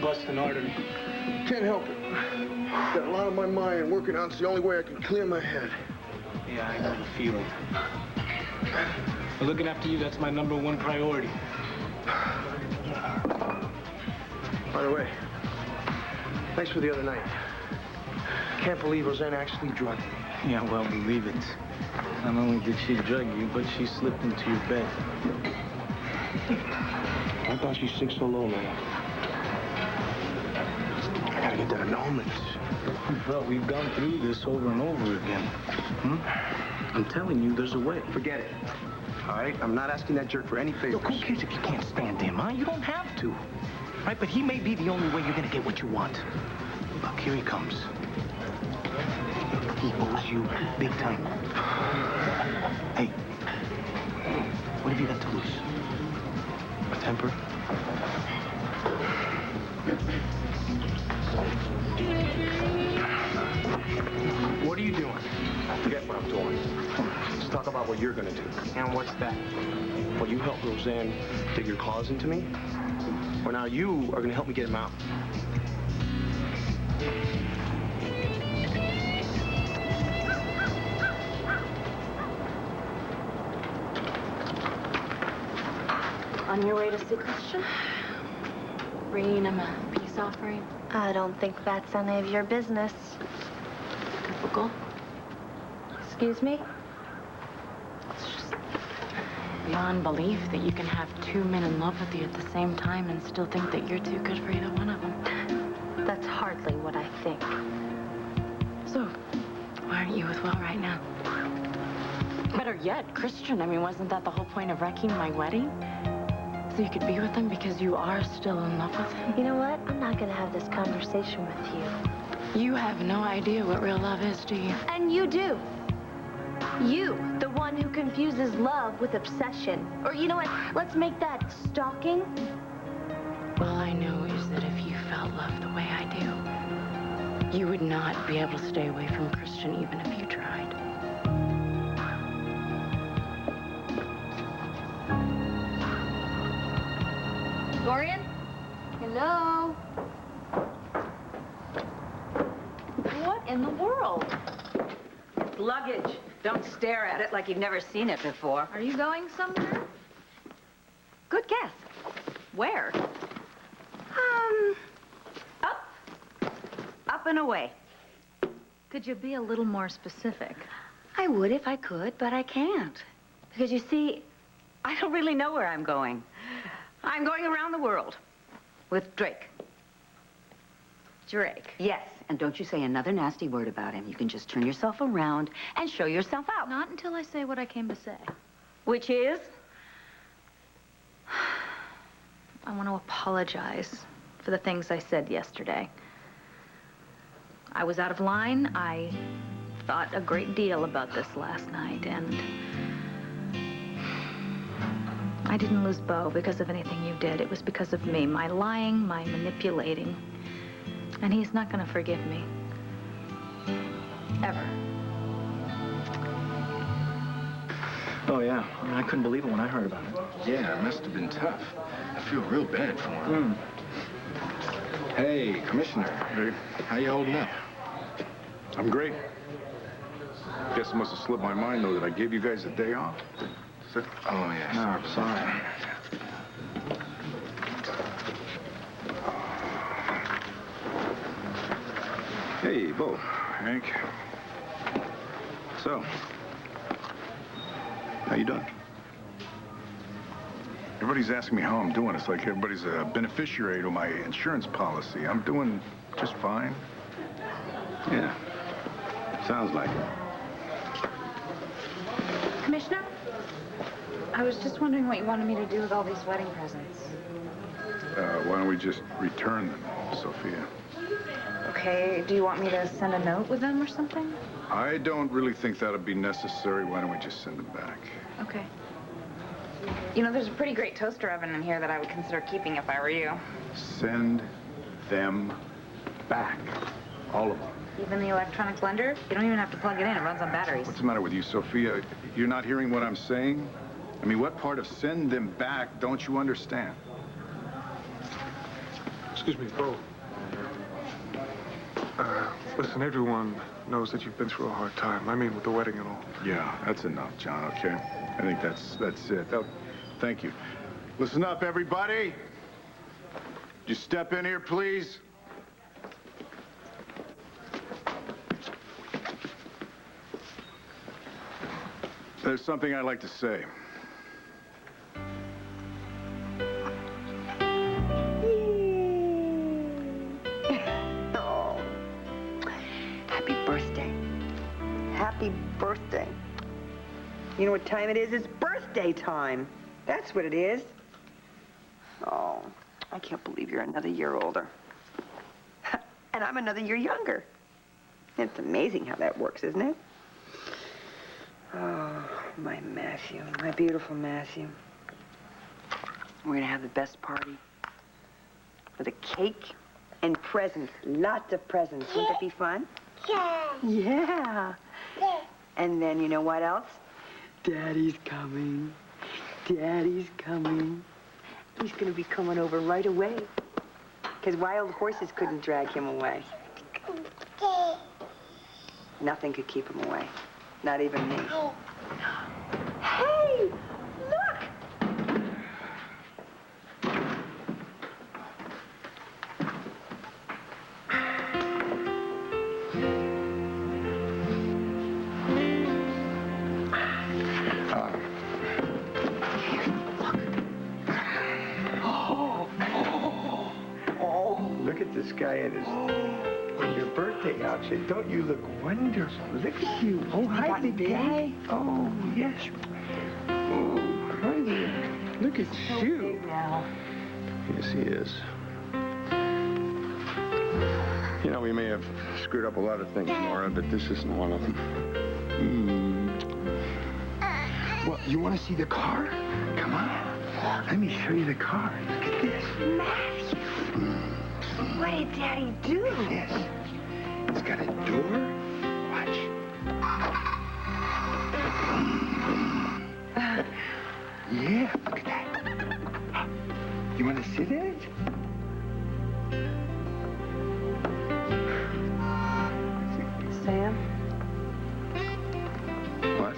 bust an artery. Can't help it. Got a lot on my mind, and working out's the only way I can clear my head. Yeah, I know the feeling. But looking after you, that's my #1 priority. By the way, thanks for the other night. Can't believe Roseanne actually drugged me. Yeah, well, believe it. Not only did she drug you, but she slipped into your bed. I thought she sank so low, man. I gotta get that annulment. Well, we've gone through this over and over again. I'm telling you, there's a way. Forget it. All right? I'm not asking that jerk for any favors. Look, who cares if you can't stand him, huh? You don't have to. Right? But he may be the only way you're gonna get what you want. Look, here he comes. He owes you big time. Hey, what have you got to lose? A temper? What are you doing? Forget what I'm doing. Let's talk about what you're gonna do. And what's that? Well, you helped Roseanne dig your claws into me. Well, now you are gonna help me get him out. On your way to see Christian? Bringing him a peace offering? I don't think that's any of your business. Typical. Excuse me? It's just beyond belief that you can have two men in love with you at the same time and still think that you're too good for either one of them. That's hardly what I think. So, why aren't you with Will right now? Better yet, Christian. I mean, wasn't that the whole point of wrecking my wedding? So you could be with him because you are still in love with him? You know what? I'm not gonna have this conversation with you. You have no idea what real love is, do you? And you do. You, the one who confuses love with obsession. Or you know what? Let's make that stalking. All I know is that if you felt love the way I do, you would not be able to stay away from Christian even if you tried. Dorian? Hello? What in the world? It's luggage. Don't stare at it like you've never seen it before. Are you going somewhere? Good guess. Where? Up. Up and away. Could you be a little more specific? I would if I could, but I can't. Because you see, I don't really know where I'm going. I'm going around the world with Drake. Drake? Yes, and don't you say another nasty word about him. You can just turn yourself around and show yourself out. Not until I say what I came to say. Which is? I want to apologize for the things I said yesterday. I was out of line. I thought a great deal about this last night, and I didn't lose Beau because of anything you did. It was because of me, my lying, my manipulating. And he's not going to forgive me. Ever. Oh, yeah. I couldn't believe it when I heard about it. Yeah, it must have been tough. I feel real bad for him. Hey, Commissioner. Hey. How you holding up? I'm great. Guess it must have slipped my mind, though, that I gave you guys a day off. Oh, yeah. No, I'm sorry. Hey, Beau. Hank. So, how you doing? Everybody's asking me how I'm doing. It's like everybody's a beneficiary to my insurance policy. I'm doing just fine. Yeah. Sounds like it. Commissioner? I was just wondering what you wanted me to do with all these wedding presents. Why don't we just return them, Sophia? Okay, do you want me to send a note with them or something? I don't really think that'd be necessary. Why don't we just send them back? Okay. You know, there's a pretty great toaster oven in here that I would consider keeping if I were you. Send them back. All of them. Even the electronic blender? You don't even have to plug it in. It runs on batteries. What's the matter with you, Sophia? You're not hearing what I'm saying? I mean, what part of send them back don't you understand? Excuse me, Bo. Listen, everyone knows that you've been through a hard time. I mean, with the wedding and all. Yeah, that's enough, John, okay? I think that's it. Oh, thank you. Listen up, everybody. You step in here, please. There's something I'd like to say. Oh, happy birthday. Happy birthday. You know what time it is? It's birthday time. That's what it is. Oh, I can't believe you're another year older. And I'm another year younger. It's amazing how that works, isn't it? Oh, my Matthew, my beautiful Matthew. We're gonna have the best party. With a cake and presents, lots of presents. Wouldn't that be fun? Yeah. Yeah. And then you know what else? Daddy's coming. Daddy's coming. He's gonna be coming over right away. Because wild horses couldn't drag him away. Nothing could keep him away. Not even me. Hey, look! Look at this guy in your birthday outfit. Don't you look wonderful? Look at you. Oh, hi, big guy. Oh, yes. Oh, hi there. Look at you. Yes, he is. You know, we may have screwed up a lot of things, Nora, but this isn't one of them. Well, you want to see the car? Come on. Let me show you the car. Look at this. Matthew, what did Daddy do? Yes. It's got a door. Watch. Yeah, look at that. You want to sit in it? Sam? What?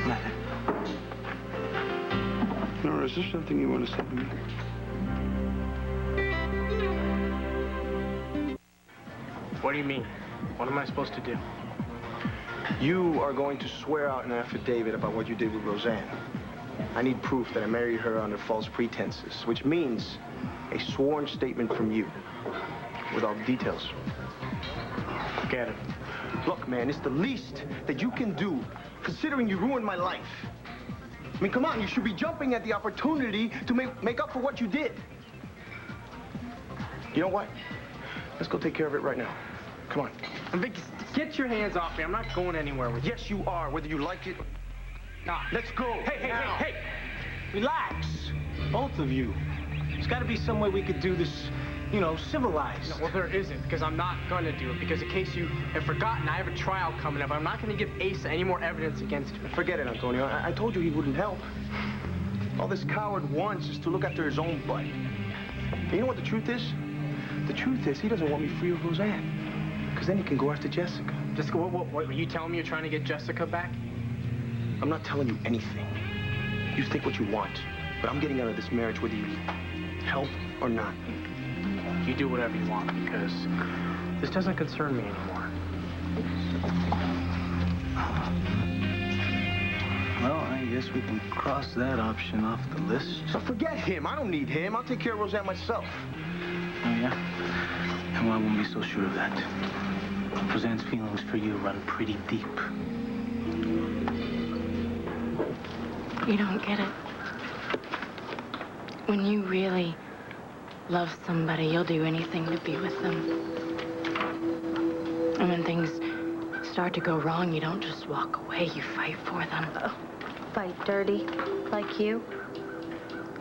Nothing. Nora, is there something you want to say to me? What do you mean? What am I supposed to do? You are going to swear out an affidavit about what you did with Roseanne. I need proof that I married her under false pretenses, which means a sworn statement from you with all the details. Forget it. Look, man, it's the least that you can do, considering you ruined my life. I mean, come on, you should be jumping at the opportunity to make up for what you did. You know what? Let's go take care of it right now. Come on. Vic, get your hands off me. I'm not going anywhere with you. Yes, you are, whether you like it or... Nah. Let's go. Hey. Relax. Both of you. There's got to be some way we could do this, you know, civilized. No, well, there isn't, because I'm not going to do it. Because in case you have forgotten, I have a trial coming up. I'm not going to give Asa any more evidence against me. Forget it, Antonio. I told you he wouldn't help. All this coward wants is to look after his own butt. And you know what the truth is? The truth is he doesn't want me free of Roseanne. Because then he can go after Jessica. Jessica, what, are you telling me you're trying to get Jessica back? I'm not telling you anything. You think what you want. But I'm getting out of this marriage whether you help or not. You do whatever you want, because this doesn't concern me anymore. Well, I guess we can cross that option off the list. So forget him. I don't need him. I'll take care of Roseanne myself. Oh, yeah? And I won't be so sure of that. Roseanne's feelings for you run pretty deep. You don't get it. When you really love somebody, you'll do anything to be with them. And when things start to go wrong, you don't just walk away, you fight for them. Oh, fight dirty, like you?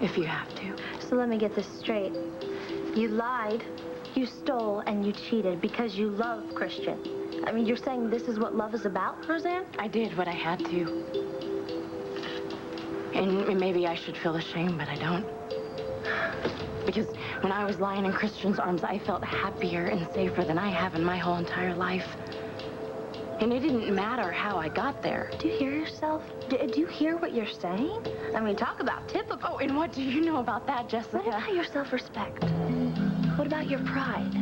If you have to. So let me get this straight. You lied, you stole, and you cheated because you love Christian. I mean, you're saying this is what love is about, Roseanne? I did what I had to. And maybe I should feel ashamed, but I don't. Because when I was lying in Christian's arms, I felt happier and safer than I have in my whole entire life. And it didn't matter how I got there. Do you hear yourself? Do you hear what you're saying? I mean, talk about typical. Oh, and what do you know about that, Jessica? What about your self-respect? What about your pride?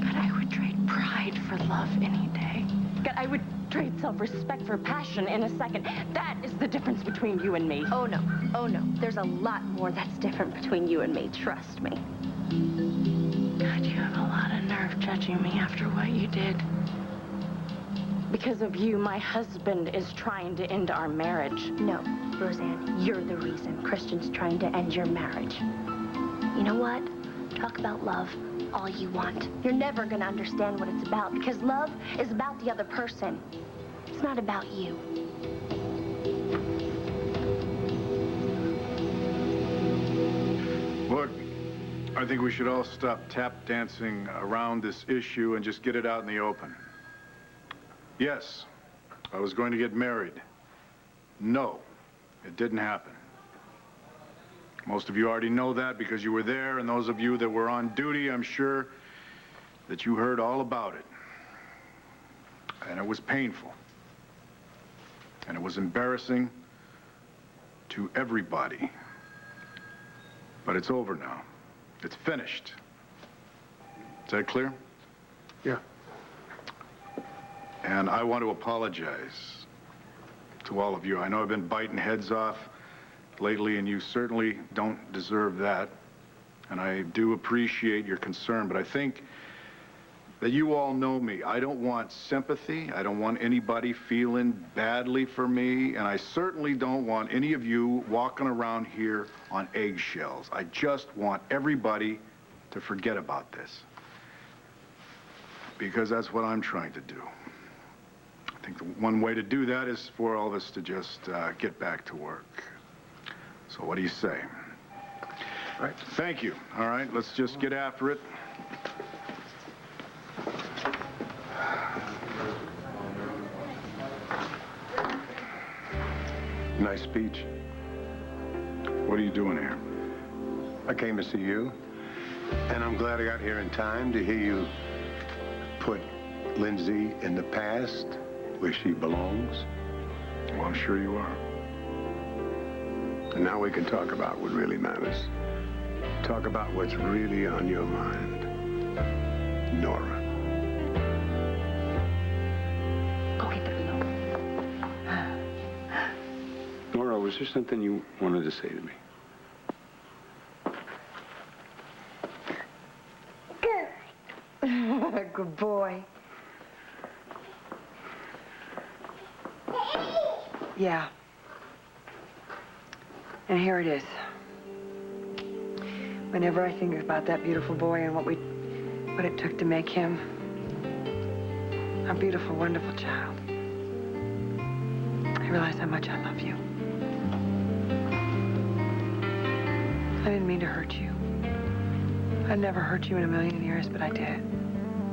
God, I would trade pride for love any day. God, I would trade self-respect for passion in a second. That is the difference between you and me. Oh, no. Oh, no. There's a lot more that's different between you and me. Trust me. God, you have a lot of nerve judging me after what you did. Because of you, my husband is trying to end our marriage. No, Roseanne, you're the reason Christian's trying to end your marriage. You know what? Talk about love all you want. You're never going to understand what it's about because love is about the other person. It's not about you. Look, I think we should all stop tap dancing around this issue and just get it out in the open. Yes, I was going to get married. No, it didn't happen. Most of you already know that because you were there, and those of you that were on duty, I'm sure that you heard all about it. And it was painful. And it was embarrassing to everybody. But it's over now. It's finished. Is that clear? Yeah. And I want to apologize to all of you. I know I've been biting heads off lately, and you certainly don't deserve that. And I do appreciate your concern, but I think that you all know me. I don't want sympathy. I don't want anybody feeling badly for me, and I certainly don't want any of you walking around here on eggshells. I just want everybody to forget about this, because that's what I'm trying to do. I think the one way to do that is for all of us to just get back to work. So what do you say? Right. Thank you. All right, let's just get after it. Nice speech. What are you doing here? I came to see you, and I'm glad I got here in time to hear you put Lindsay in the past where she belongs. Well, I'm sure you are. And now we can talk about what really matters. Talk about what's really on your mind. Nora. Go get the pillow. Nora, was there something you wanted to say to me? Good boy. Yeah. And here it is. Whenever I think about that beautiful boy and what it took to make him a beautiful, wonderful child, I realize how much I love you. I didn't mean to hurt you. I'd never hurt you in a million years, but I did.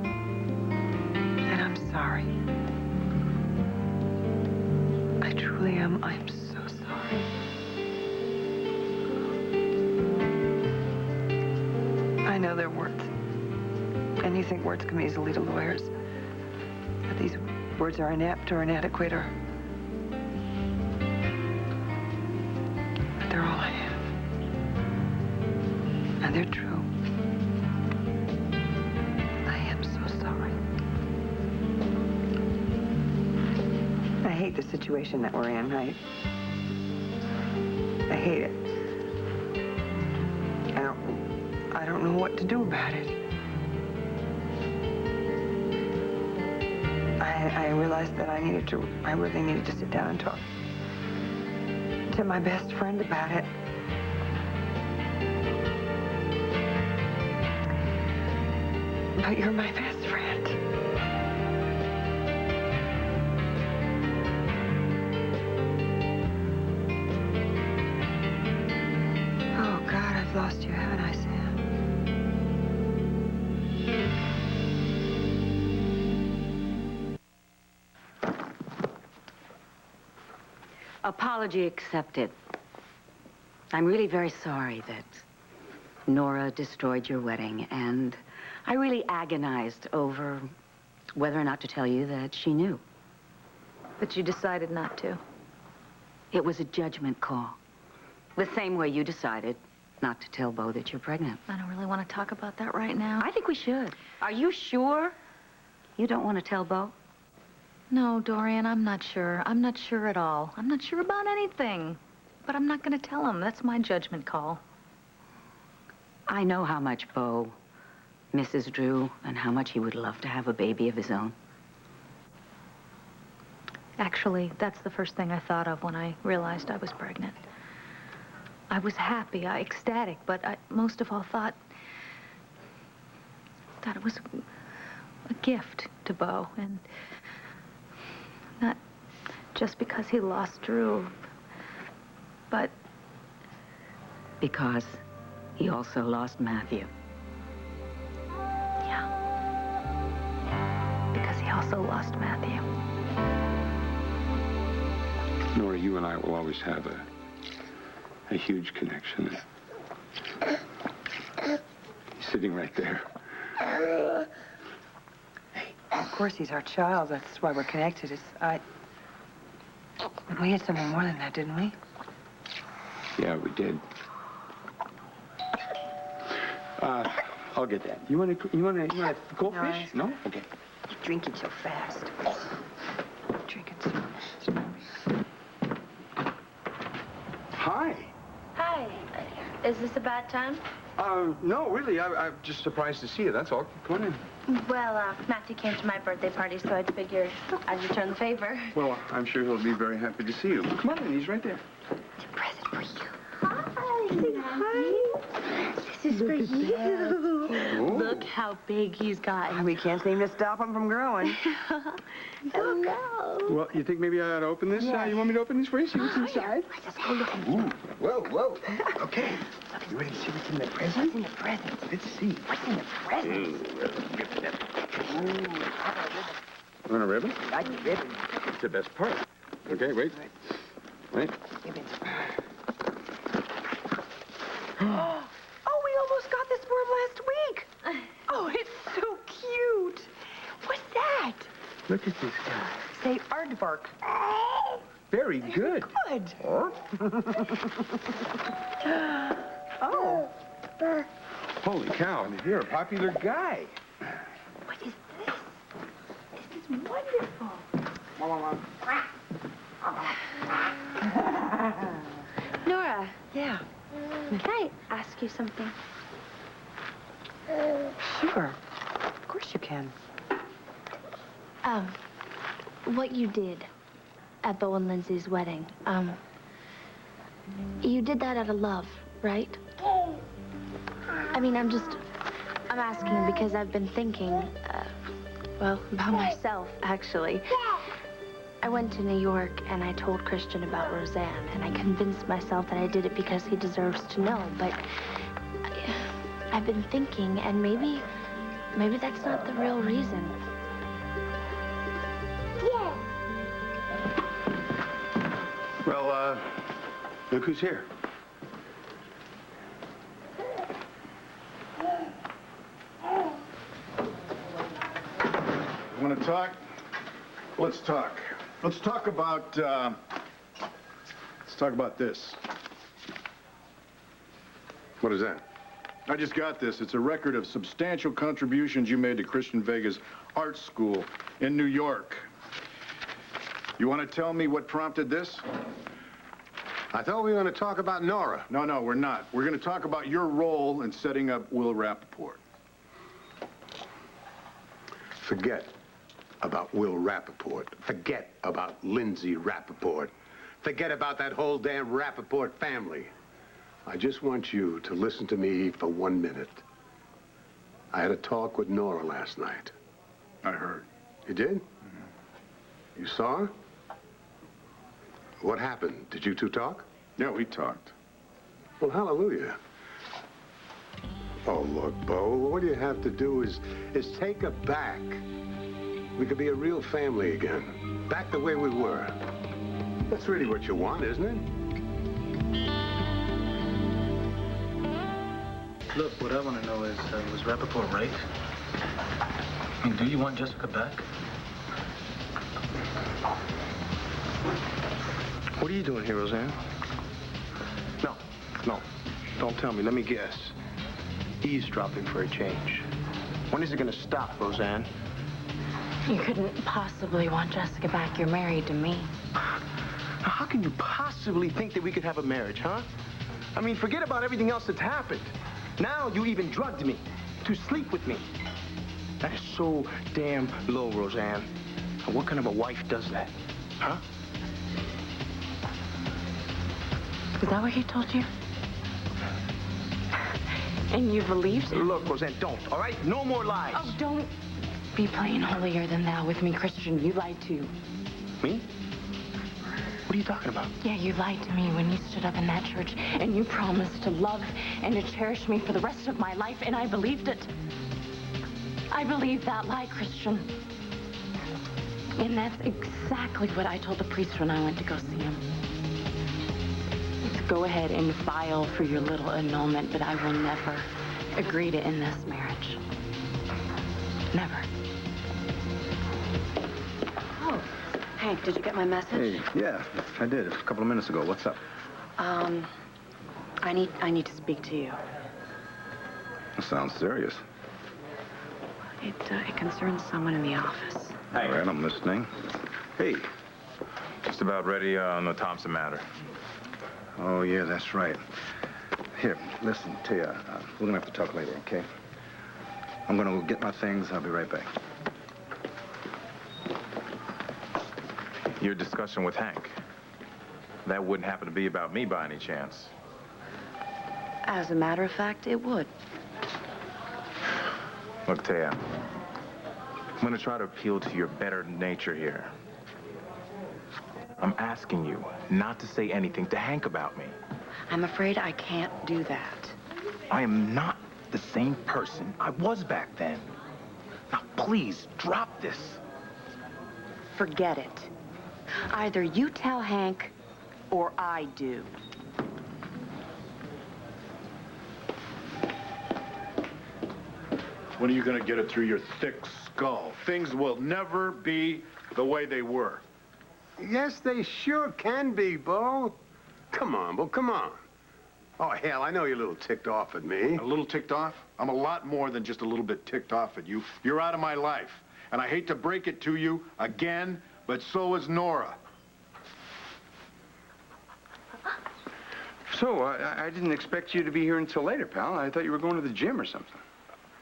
And I'm sorry. I truly am. I'm so sorry. I know they're words. And you think words come easily to lawyers. But these words are inept or inadequate or... But they're all I have. And they're true. I am so sorry. I hate the situation that we're in. I hate it. I don't know what to do about it. I realized that I really needed to sit down and talk to my best friend about it. But you're my best friend. Oh, God, I've lost you, haven't I, Sam? Apology accepted. I'm really very sorry that Nora destroyed your wedding, and I really agonized over whether or not to tell you that she knew. But you decided not to. It was a judgment call. The same way you decided not to tell Bo that you're pregnant. I don't really want to talk about that right now. I think we should. Are you sure you don't want to tell Bo? No, Dorian, I'm not sure. I'm not sure at all. I'm not sure about anything. But I'm not going to tell him. That's my judgment call. I know how much Bo misses Drew and how much he would love to have a baby of his own. Actually, that's the first thing I thought of when I realized I was pregnant. I was happy, ecstatic, but I most of all thought it was a gift to Bo, and not just because he lost Drew, but because he also lost Matthew. Yeah. Because he also lost Matthew. Nora, you and I will always have a huge connection. He's sitting right there. Of course, he's our child. That's why we're connected. But we had someone more than that, didn't we? Yeah, we did. I'll get that. You want goldfish? No? Okay. You're drinking so fast. Drinking so fast. Hi. Hi. Is this a bad time? No, really. I'm just surprised to see you. That's all. Come on in. Well, Matthew came to my birthday party, so I figured I'd return the favor. Well, I'm sure he'll be very happy to see you. Come on in. He's right there. It's a present for you. Hi. This is for you. Oh. Look how big he's gotten. We can't seem to stop him from growing. Oh, no. Well, you think maybe I ought to open this? Yeah. You want me to open this for you? See what's inside? Let's go look. Ooh. Whoa. Okay. You ready to see what's in the present? What's in the present? Let's see. What's in the present? You want a ribbon? I like the ribbon. It's the best part. Okay, wait. Ribbon. Oh, we almost got this for him last week. Oh, it's so cute. What's that? Look at this guy. Say aardvark. Very good. Good. Huh? Oh. Holy cow, you're a popular guy. What is this? This is wonderful. Nora, Yeah. can I ask you something? Sure. Of course you can. What you did at Bo and Lindsay's wedding, you did that out of love, right? I mean, I'm asking because I've been thinking, well, about myself, actually. I went to New York and I told Christian about Roseanne, and I convinced myself that I did it because he deserves to know, but I've been thinking, and maybe that's not the real reason. Well, look who's here. Want to talk? Let's talk. Let's talk about this. What is that? I just got this. It's a record of substantial contributions you made to Christian Vega's art school in New York. You want to tell me what prompted this? I thought we were going to talk about Nora. No, we're not. We're going to talk about your role in setting up Will Rappaport. Forget about Will Rappaport. Forget about Lindsay Rappaport. Forget about that whole damn Rappaport family. I just want you to listen to me for 1 minute. I had a talk with Nora last night. I heard. You did? Mm-hmm. You saw her? What happened? Did you two talk? Yeah, we talked. Well, hallelujah. Oh, look, Bo, what you have to do is take her back. We could be a real family again. Back the way we were. That's really what you want, isn't it? Look, what I want to know is, was Rappaport right? I mean, do you want Jessica back? What are you doing here, Roseanne? No. Don't tell me. Let me guess. Eavesdropping for a change. When is it going to stop, Roseanne? You couldn't possibly want Jessica back. You're married to me. Now, how can you possibly think that we could have a marriage, huh? I mean, forget about everything else that's happened. Now you even drugged me to sleep with me. That is so damn low, Roseanne. And what kind of a wife does that, huh? Is that what he told you? And you believed him? Look, Roseanne, don't, all right? No more lies. Oh, don't be playing holier than thou with me, Christian. You lied too. Me? What are you talking about? Yeah, you lied to me when you stood up in that church and you promised to love and to cherish me for the rest of my life, and I believed it. I believed that lie, Christian. And that's exactly what I told the priest when I went to go see him. Go ahead and file for your little annulment, but I will never agree to end this marriage. Never. Oh, Hank, did you get my message? Hey, yeah, I did. A couple of minutes ago. What's up? I need to speak to you. That sounds serious. It concerns someone in the office. All right, I'm listening. Hey. Just about ready on the Thompson matter. Oh, yeah, that's right. Here, listen, Tia, we're gonna have to talk later, okay? I'm gonna go get my things. I'll be right back. Your discussion with Hank. That wouldn't happen to be about me by any chance. As a matter of fact, it would. Look, Taya, I'm gonna try to appeal to your better nature here. I'm asking you not to say anything to Hank about me. I'm afraid I can't do that. I am not the same person I was back then. Now, please, drop this. Forget it. Either you tell Hank, or I do. When are you going to get it through your thick skull? Things will never be the way they were. Yes, they sure can be, Bo. Come on, Bo, come on. Oh, hell, I know you're a little ticked off at me. A little ticked off? I'm a lot more than just a little bit ticked off at you. You're out of my life. And I hate to break it to you again, but so is Nora. So, I didn't expect you to be here until later, pal. I thought you were going to the gym or something.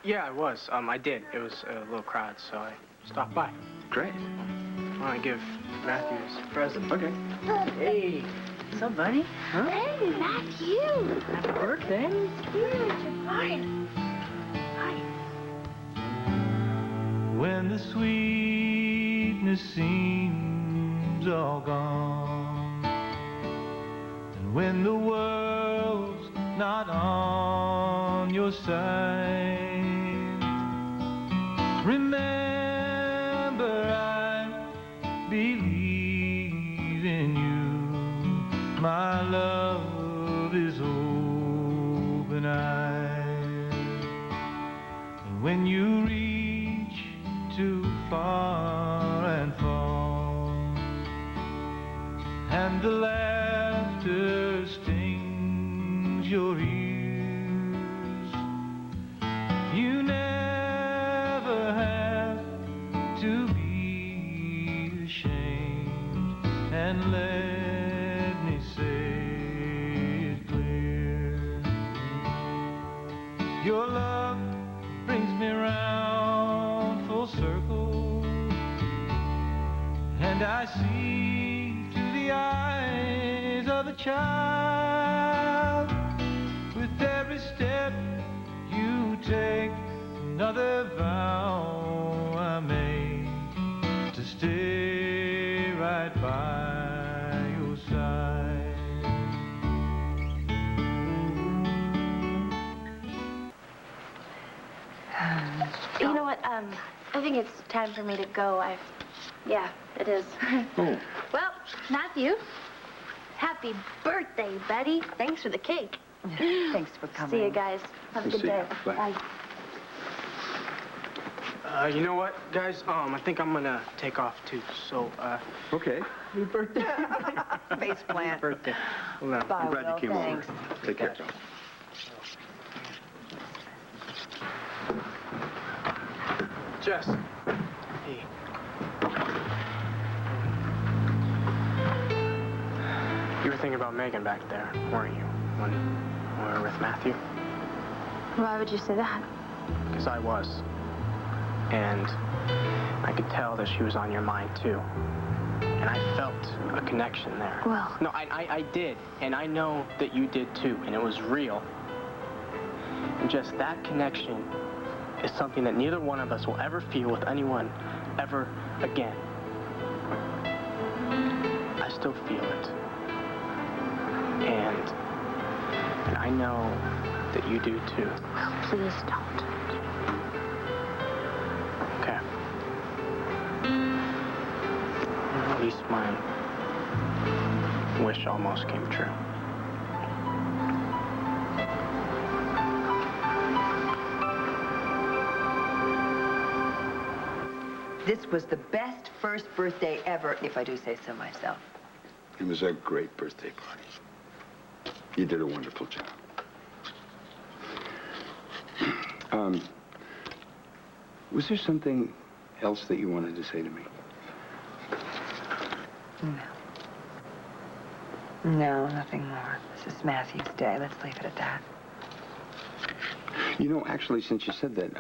Yeah, I was. I did. It was a little crowded, so I stopped by. Great. I want to give Matthew his present. Okay. Hey, what's up, buddy? Huh? Hey, Matthew. Happy birthday. It's huge. You're fine. Hi. When the sweetness seems all gone, and when the world's not on your side, remember I believe in you. My love is open-eyed. And when you reach too far and fall, and the laughter stings your ears, you never have to be ashamed, and let me say it clear. Your love brings me round full circle, and I see through the eyes of a child. With every step you take, another vow I make to stay right by your side. You know what? I think it's time for me to go. Yeah, it is. Oh. Well, Matthew, happy birthday, buddy. Thanks for the cake. Thanks for coming. See you guys. Have a good day. Bye. You know what, guys? I think I'm gonna take off too. So, Okay. happy birthday. Face plant. Happy birthday. Hold on. Bye, I'm glad you Will. came Thanks. over. Take care, Joe. Jess. Hey. You were thinking about Megan back there, weren't you? When we were with Matthew? Why would you say that? Because I was. And I could tell that she was on your mind, too. And I felt a connection there. Well... No, I did. And I know that you did, too. And it was real. And just that connection is something that neither one of us will ever feel with anyone ever again. I still feel it. And I know that you do, too. Well, please don't. Okay. At least my wish almost came true. This was the best first birthday ever, if I do say so myself. It was a great birthday party. You did a wonderful job. Was there something else that you wanted to say to me? No, nothing more. This is Matthew's day. Let's leave it at that. You know, actually, since you said that,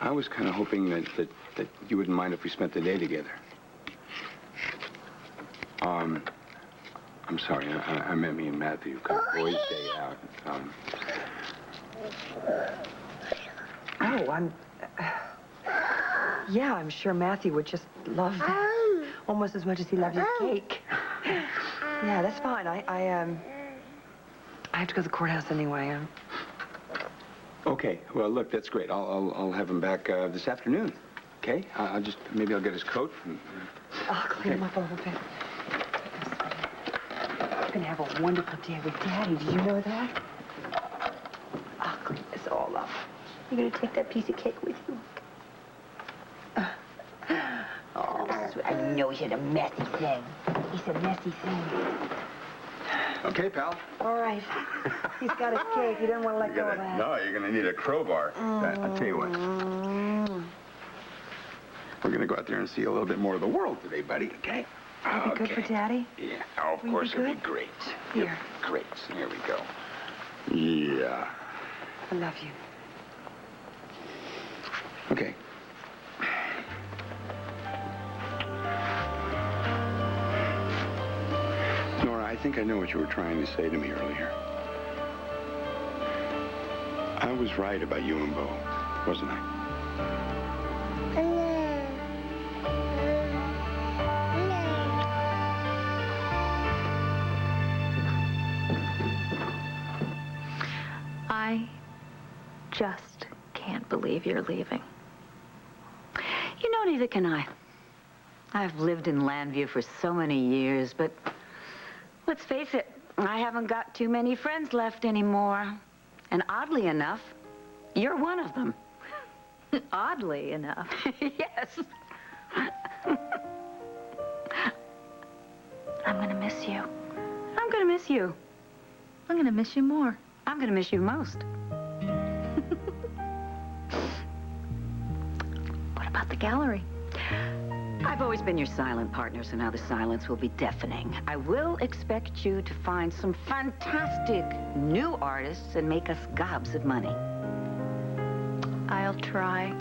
I was kind of hoping that you wouldn't mind if we spent the day together. I'm sorry, I meant me and Matthew. Kind of boys' day out. Yeah, I'm sure Matthew would just love that. Almost as much as he loves his cake. Yeah, that's fine. I have to go to the courthouse anyway. Okay, well, look, that's great. I'll have him back this afternoon. Okay? Maybe I'll get his coat. I'll clean him up a little bit. You're gonna have a wonderful day with Daddy. Did you know that? I'll clean this all up. You're gonna take that piece of cake with you? Oh, I know you're the messy thing. He's a messy thing. Okay, pal. All right. He's got his cake. He doesn't want to let go of that. No, you're gonna need a crowbar. I'll tell you what. We're gonna go out there and see a little bit more of the world today, buddy. Okay? That'd be good for Daddy? Yeah. Oh, of Will you course, be it'll be good? great. Here. Yep, great. Here we go. Yeah. I love you. Okay. Nora, I think I know what you were trying to say to me earlier. I was right about you and Bo, wasn't I? I just can't believe you're leaving. You know, neither can I. I've lived in Landview for so many years, but let's face it, I haven't got too many friends left anymore. And oddly enough, you're one of them. Oddly enough. Yes. I'm gonna miss you. I'm gonna miss you. I'm gonna miss you more. I'm gonna miss you most. What about the gallery? I've always been your silent partner, so now the silence will be deafening. I will expect you to find some fantastic new artists and make us gobs of money. I'll try.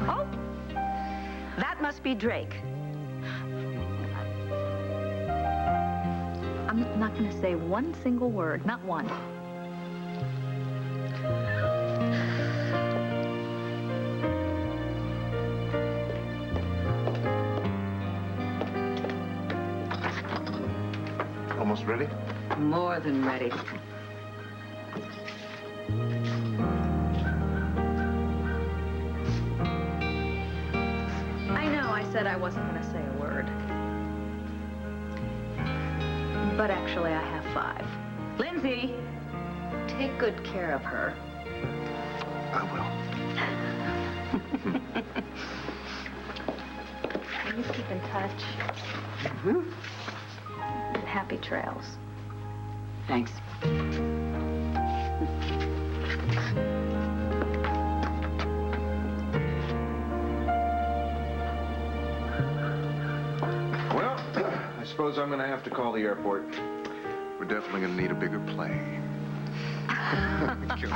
Oh! That must be Drake. I'm not going to say one single word, not one. Almost ready? More than ready. said I wasn't going to say a word. But actually, I have 5. Lindsay, take good care of her. I will. Please keep in touch. And happy trails. Thanks. Well, I suppose I'm going to have to call the airport. We're definitely going to need a bigger plane. Come here.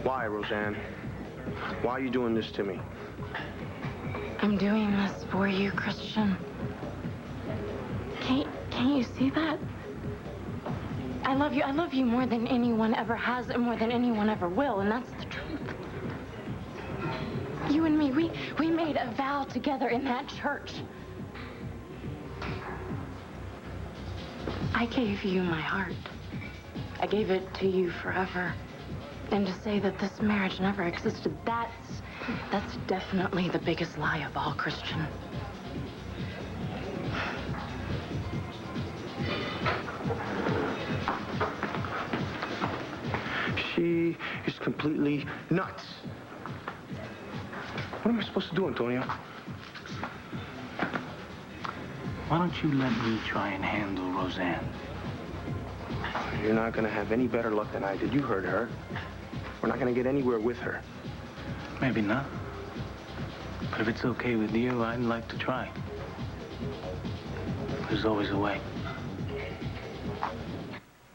Why, Roseanne? Why are you doing this to me? I'm doing this for you, Christian. Can't you see that? I love you. I love you more than anyone ever has and more than anyone ever will, and that's the truth. You and me, we made a vow together in that church. I gave you my heart. I gave it to you forever. And to say that this marriage never existed, that's definitely the biggest lie of all, Christian. She is completely nuts. What am I supposed to do, Antonio? Why don't you let me try and handle Roseanne? You're not going to have any better luck than I did. You heard her. We're not going to get anywhere with her. Maybe not. But if it's okay with you, I'd like to try. There's always a way.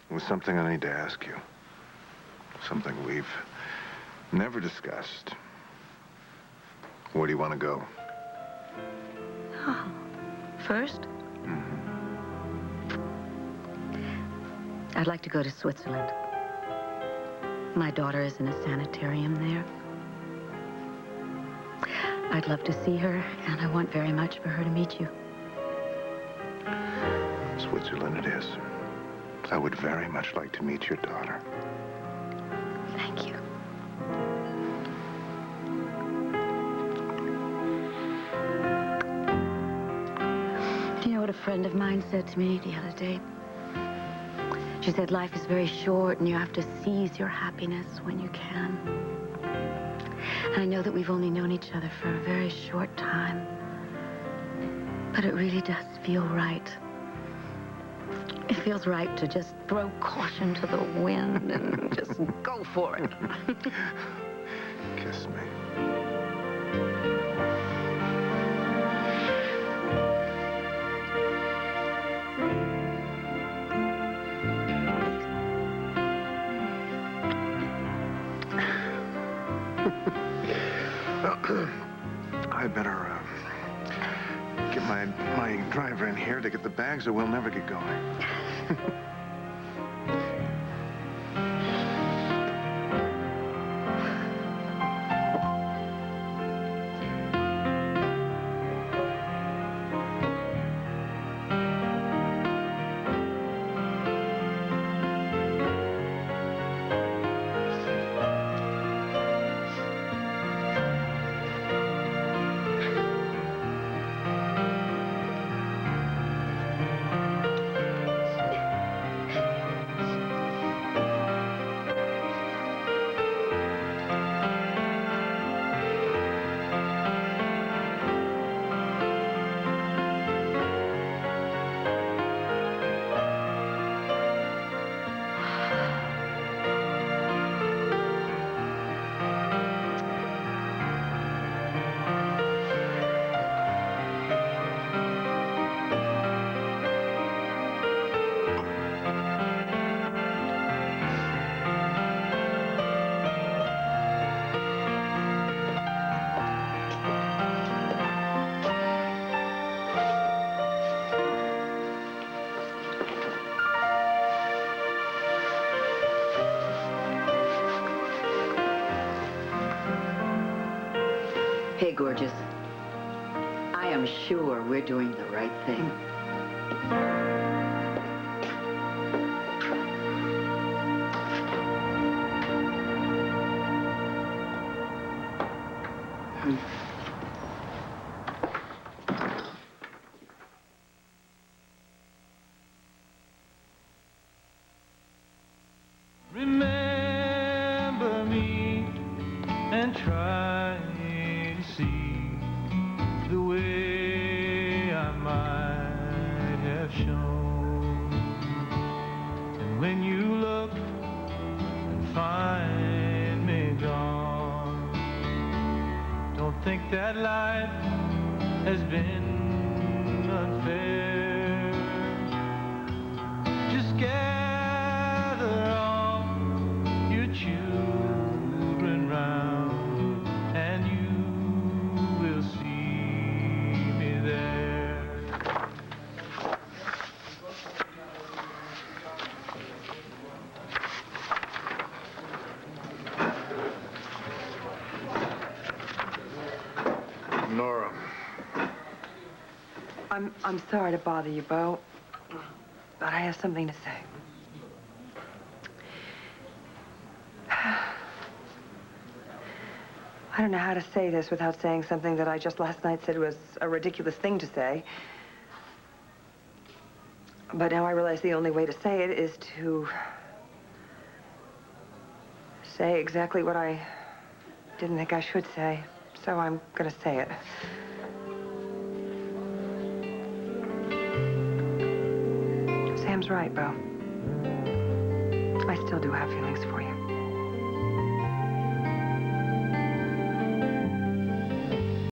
There's something I need to ask you. Something we've never discussed. Where do you want to go? Oh, first? I'd like to go to Switzerland. My daughter is in a sanitarium there. I'd love to see her, and I want very much for her to meet you. Switzerland it is. I would very much like to meet your daughter. Thank you. Do you know what a friend of mine said to me the other day? She said life is very short and you have to seize your happiness when you can. And I know that we've only known each other for a very short time, but it really does feel right. It feels right to just throw caution to the wind and just go for it. Kiss me. I'd better get my driver in here to get the bags or we'll never get going. Hey, gorgeous. I am sure we're doing the right thing. that life has been unfair. Just gather all your children round, and you will see me there. Nora. I'm sorry to bother you, Bo, but I have something to say. I don't know how to say this without saying something that I just last night said was a ridiculous thing to say. But now I realize the only way to say it is to say exactly what I didn't think I should say. So I'm gonna say it. Sam's right, Bo. I still do have feelings for you.